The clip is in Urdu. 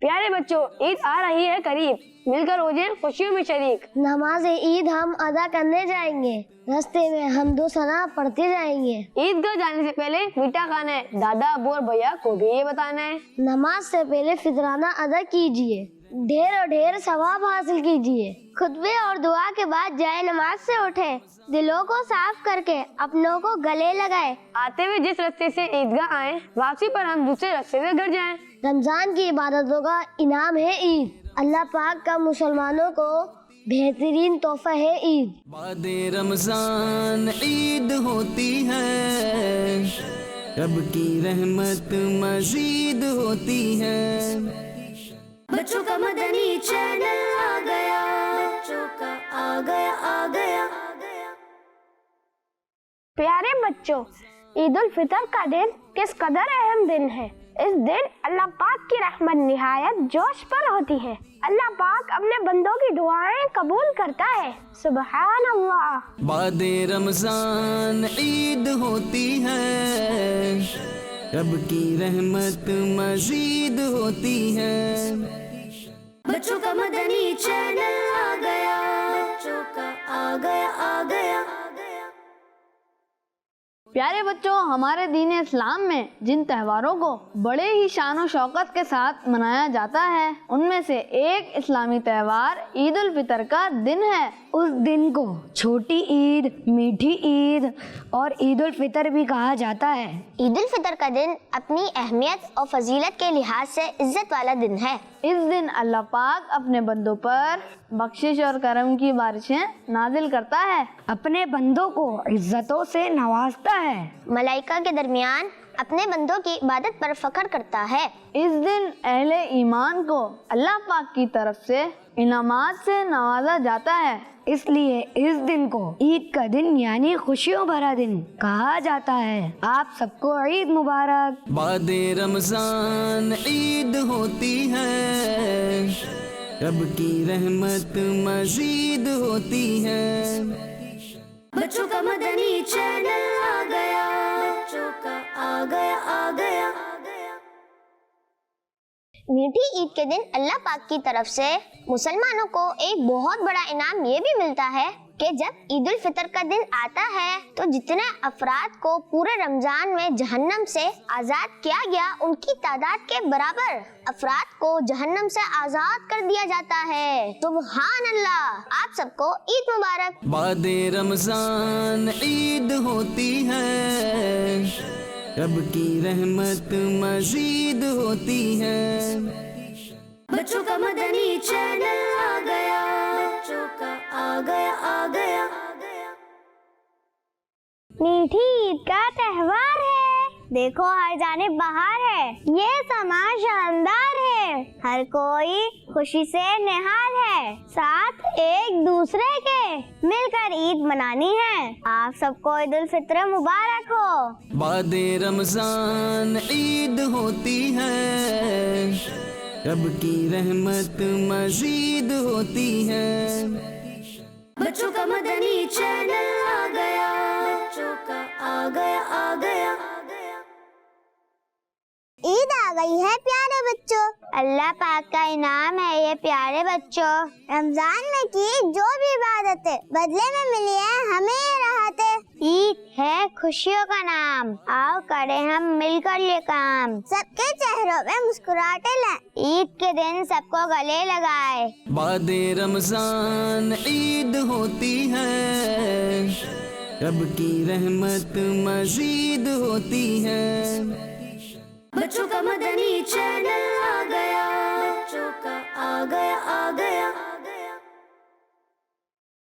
پیارے بچوں، عید آ رہی ہے قریب، مل کر ہو جائیں خوشیوں میں شریک۔ نماز عید ہم ادا کرنے جائیں گے، راستے میں حمد و ثنا پڑھتے جائیں گے۔ عید گاہ جانے سے پہلے میٹھا کھانا ہے، دادا ابو اور بھیا کو بھی یہ بتانا ہے۔ نماز سے پہلے فطرانہ ادا کیجیے، ڈھیر اور ڈھیر ثواب حاصل کیجیے۔ خطبے اور دعا کے بعد جائے نماز سے اٹھے، دلوں کو صاف کر کے اپنوں کو گلے لگائے۔ آتے ہوئے جس راستے سے عیدگاہ آئیں، واپسی پر ہم دوسرے راستے سے گھر جائیں۔ رمضان کی عبادتوں کا انعام ہے عید، اللہ پاک کا مسلمانوں کو بہترین تحفہ ہے عید۔ بعد رمضان عید ہوتی ہے، رب کی رحمت مزید ہوتی ہے۔ بچوں کا مدنی چینل آ گیا، بچوں کا آ گیا۔ پیارے بچوں، عید الفطر کا دن کس قدر اہم دن ہے۔ اس دن اللہ پاک کی رحمت نہایت جوش پر ہوتی ہے۔ اللہ پاک اپنے بندوں کی دعائیں قبول کرتا ہے، سبحان اللہ۔ بعد رمضان عید ہوتی ہے، رب کی رحمت مزید ہوتی ہے۔ بچوں کا مدنی چینل آ گیا، بچوں کا آ گیا۔ پیارے بچوں، ہمارے دین اسلام میں جن تہواروں کو بڑے ہی شان و شوکت کے ساتھ منایا جاتا ہے، ان میں سے ایک اسلامی تہوار عید الفطر کا دن ہے۔ اس دن کو چھوٹی عید، میٹھی عید اور عید الفطر بھی کہا جاتا ہے۔ عید الفطر کا دن اپنی اہمیت اور فضیلت کے لحاظ سے عزت والا دن ہے۔ اس دن اللہ پاک اپنے بندوں پر بخشش اور کرم کی بارشیں نازل کرتا ہے، اپنے بندوں کو عزتوں سے نوازتا ہے، ملائکہ کے درمیان اپنے بندوں کی عبادت پر فخر کرتا ہے۔ اس دن اہل ایمان کو اللہ پاک کی طرف سے انعامات سے نوازا جاتا ہے۔ اس لیے اس دن کو عید کا دن یعنی خوشیوں بھرا دن کہا جاتا ہے۔ آپ سب کو عید مبارک۔ بعد رمضان عید ہوتی ہے، رب کی رحمت مزید ہوتی ہے۔ بچوں کا مدنی چینل آ گیا، بچوں کا آ گیا۔ میٹھی عید کے دن اللہ پاک کی طرف سے مسلمانوں کو ایک بہت بڑا انعام یہ بھی ملتا ہے کہ جب عید الفطر کا دن آتا ہے تو جتنے افراد کو پورے رمضان میں جہنم سے آزاد کیا گیا، ان کی تعداد کے برابر افراد کو جہنم سے آزاد کر دیا جاتا ہے۔ سبحان اللہ۔ آپ سب کو عید مبارک۔ بعد رمضان عید ہوتی ہے، رب کی رحمت مزید ہوتی ہے۔ بچوں کا مدنی چینل آ گیا، بچوں کا آ گیا۔ میٹھی عید کا تہوار ہے، دیکھو ہر جانب بہار ہے، یہ سما شاندار ہے، ہر کوئی خوشی سے نہال ہے، ساتھ ایک دوسرے کے مل کر عید منانی ہے۔ آپ سب کو عید الفطر مبارک ہو۔ بعد رمضان عید ہوتی ہے، رب کی رحمت مزید ہوتی ہے۔ بچوں کا مدنی چینل آ گیا، بچوں کا آ گیا۔ عید آ گئی ہے پیارے بچوں، اللہ پاک کا انعام ہے یہ پیارے بچوں۔ رمضان میں کی جو بھی عبادت بدلے میں ملی ہے ہمیں یہ راحت ہے۔ عید ہے خوشیوں کا نام، آؤ کریں ہم مل کر یہ کام، سب کے چہروں میں مسکراہٹیں لائیں، عید کے دن سب کو گلے لگائے۔ بعد رمضان عید ہوتی ہے، رب کی رحمت مزید ہوتی ہے۔ بچوں کا مدنی چینل آ گیا، بچوں کا آ